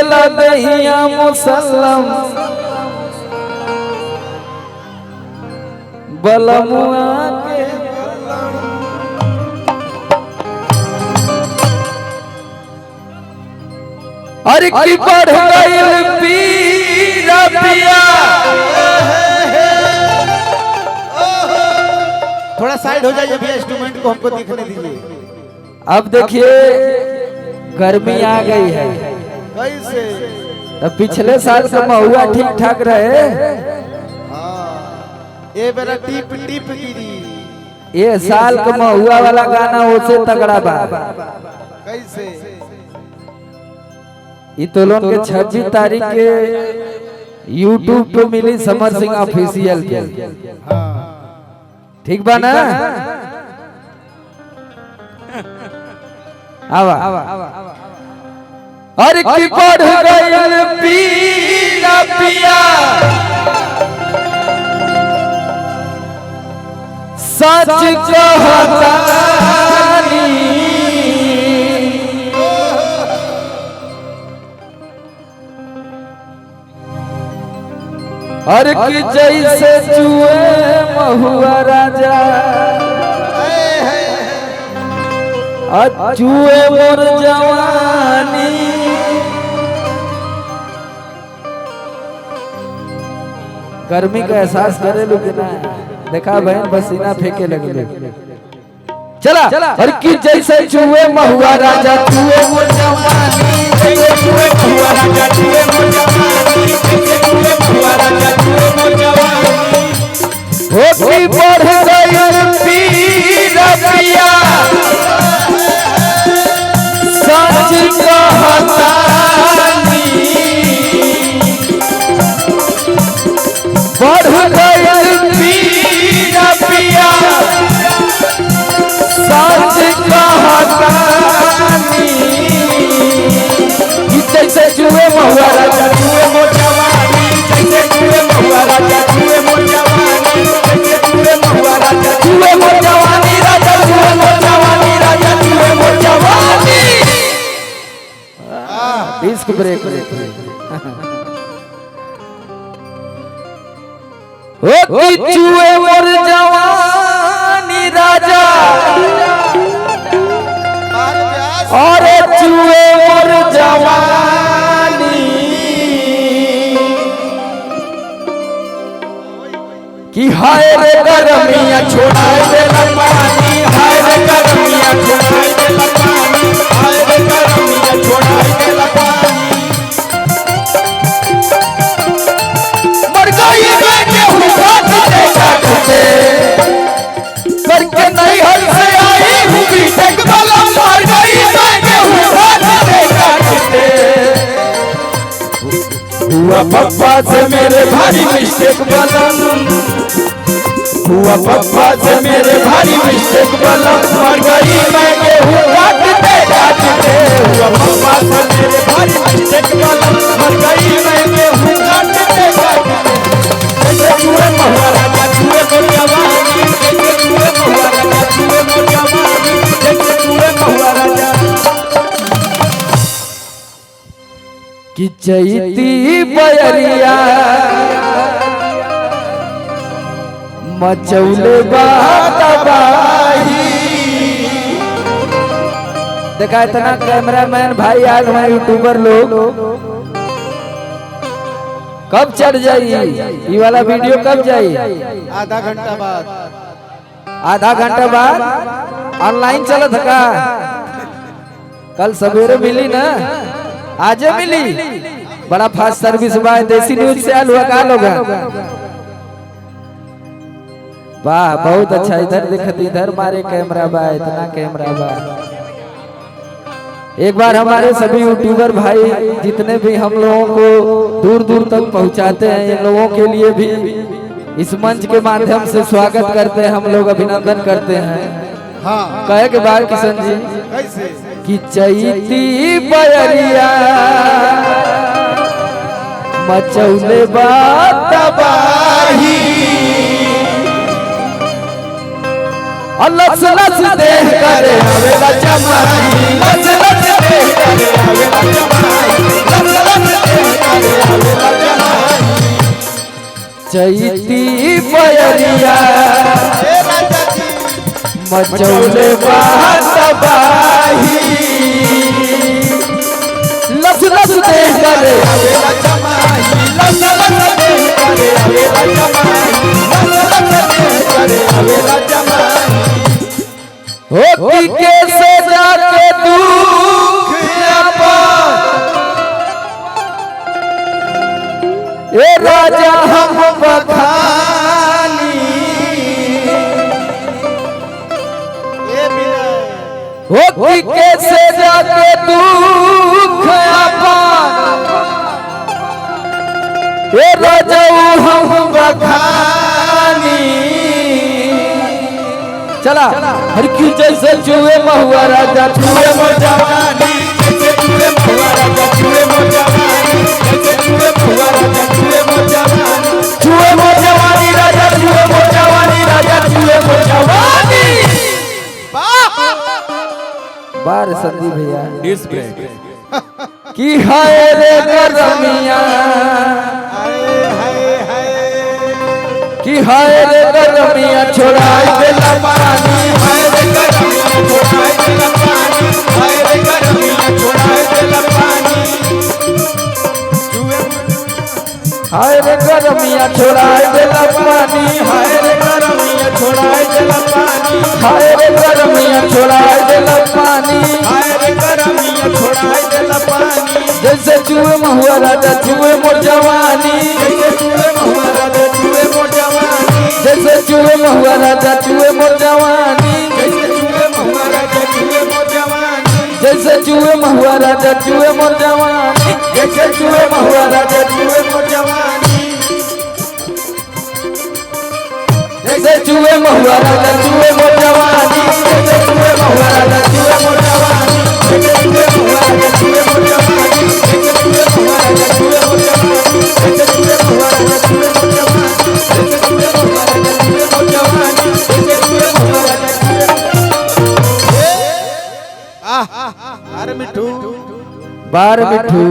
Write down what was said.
देला दहिया मुसल्लम बलमुआ के अरे की बढ़ गइल पीरा पिया। थोड़ा साइड हो जाइए भैया, इंस्ट्रूमेंट को हमको दिखने दीजिए। अब देखिए गर्मी आ गई है, कैसे तो पिछले साल का महुआ ठीक ठाक रहे, ये मेरा टिप टिप गिरी। ये साल का महुआ वाला गाना उससे तगड़ा बा। कैसे इतोलन के 26 तारीख के YouTube पे मिली समर सिंह ऑफिशियल पे। ठीक बा ना? आवा अरे की बढ़ गइल पीला पिया सच कहतानी अरे की जैसे जुए महुआ राजा जुए मोर जवानी। गर्मी का एहसास करे लोग ना, देखा बहन पसीना फेंके लगे। चला अरे की जैसे जुए महुआ राजा जुए मोर जवानी, जैसे जुए महुआ राजा जुए मोर जवानी, जैसे जुए महुआ राजा जुए मोर जवानी। हो की बढ़ गइल पीरा पिया सच कहतानी बढ़ गइल पीरा पिया सच कहतानी। जैसे जुए महुआ राजा जुए मोर जवानी, जैसे जुए महुआ राजा जुए मोर जवानी, जैसे जुए महुआ राजा जुए मोर जवानी, राजा जुए मोर जवानी, राजा जुए मोर जवानी। डिस्क ब्रेक ओ की जुए मोर जवानी राजा और जुए मोर जवानी कि हाय रे गर्मिया छोड़ाए देला पानी, हाय रे गर्मिया छोड़ाए देला पानी, हाय रे गर्मिया छोड़ाए देला पानी। मर गई मैं केहू बात दे सकते करके नहीं हल से आई हूँ बीटेक वाला। मर गई मैं केहू बात दे सकते हुआ पप्पा से मेरे भारी मिस्टेक बलम, हुआ पप्पा से मेरे भारी मिस्टेक बलम। मर गई मैं गेहूं काटते काटते, हुआ पप्पा से मेरे भारी मिस्टेक बलम। मर गई मैं गेहूं काटते काटते। जैसे जुए महुआ राजा जुए मोर जवानी, जैसे जुए महुआ राजा जुए मोर जवानी, जैसे जुए महुआ राजा। कि चैती बयरिया मचौले बातबाही। देखा इतना कैमरामैन भाई आज हमारे यूट्यूबर लोग कब चढ़ जाई ये वाला वीडियो कब जाई? आधा घंटा बाद। आधा घंटा बाद ऑनलाइन चलत का? कल सवेरे मिली ना, आजे मिली। बड़ा फास्ट सर्विस बा, देसी न्यूज से आलू का लोग। वाह बहुत अच्छा। इधर देखत इधर मारे कैमरा बा, इतना कैमरा बा। एक बार हमारे सभी यूट्यूबर भाई जितने भी हम लोगों को दूर दूर तक पहुंचाते हैं, इन लोगों के लिए भी इस मंच के माध्यम से स्वागत करते हैं, हम लोग अभिनंदन करते हैं। हाँ कहे के बाद किशन जी कैसे कि चैती बयरिया मचौले बातबाही। लस लस देह करे हवेला जमाई, लस लस देह करे हवेला जमाई, लस लस चैती बयरिया मचौले तबाही लस लस देख करे होती कैसे जाके दुख ए राजा हम बखानी होती कैसे जाके दुख ए राजा हम बखानी चला हर की जैसे चूहे महुआ राजा चूहे मोर जवानी जैसे चूहे महुआ राजा चूहे मोर जवानी जैसे चूहे महुआ राजा चूहे मोर जवानी चूहे मोर जवानी राजा चूहे मोर जवानी राजा चूहे मोर जवानी बार संदीप भैया डिस ब्रेक की हाय रे गरमिया कि हाय रे गरमिया छोड़ाई देला पानी हाय रे गरमिया छोड़ाई देला पानी हाय रे गरमिया छोड़ाई देला पानी हाय रे गरमिया छोड़ाई देला पानी हाय रे गरमिया छोड़ाई देला पानी हाय रे गरमिया छोड़ाई देला पानी हाय रे गरमिया छोड़ाई देला पानी जैसे चूहे महुआ राजा चूहे मोर जवानी जैसे चूहे महुआ राजा चूहे मोर जवानी जैसे चूहे महुआ राजा चूहे मोर जवानी जैसे चूहे महुआ राजा चूहे मोर जवानी जैसे चूहे महुआ राजा चूहे मोर जवानी जैसे चूहे महुआ राजा चूहे मोर जवानी जैसे चूहे महुआ राजा चूहे मोर जवानी जैसे चूहे महुआ राजा चूहे मोर जवानी जैसे चूहे महुआ राजा चूहे मोर जवानी जैसे चूहे महुआ राजा चूहे मोर जवानी जैसे चूहे महुआ राजा चूहे मोर जवानी जैसे चूहे महुआ राजा चूहे मोर जवानी जैसे चूहे महुआ राजा अरे मिठू बार मिठू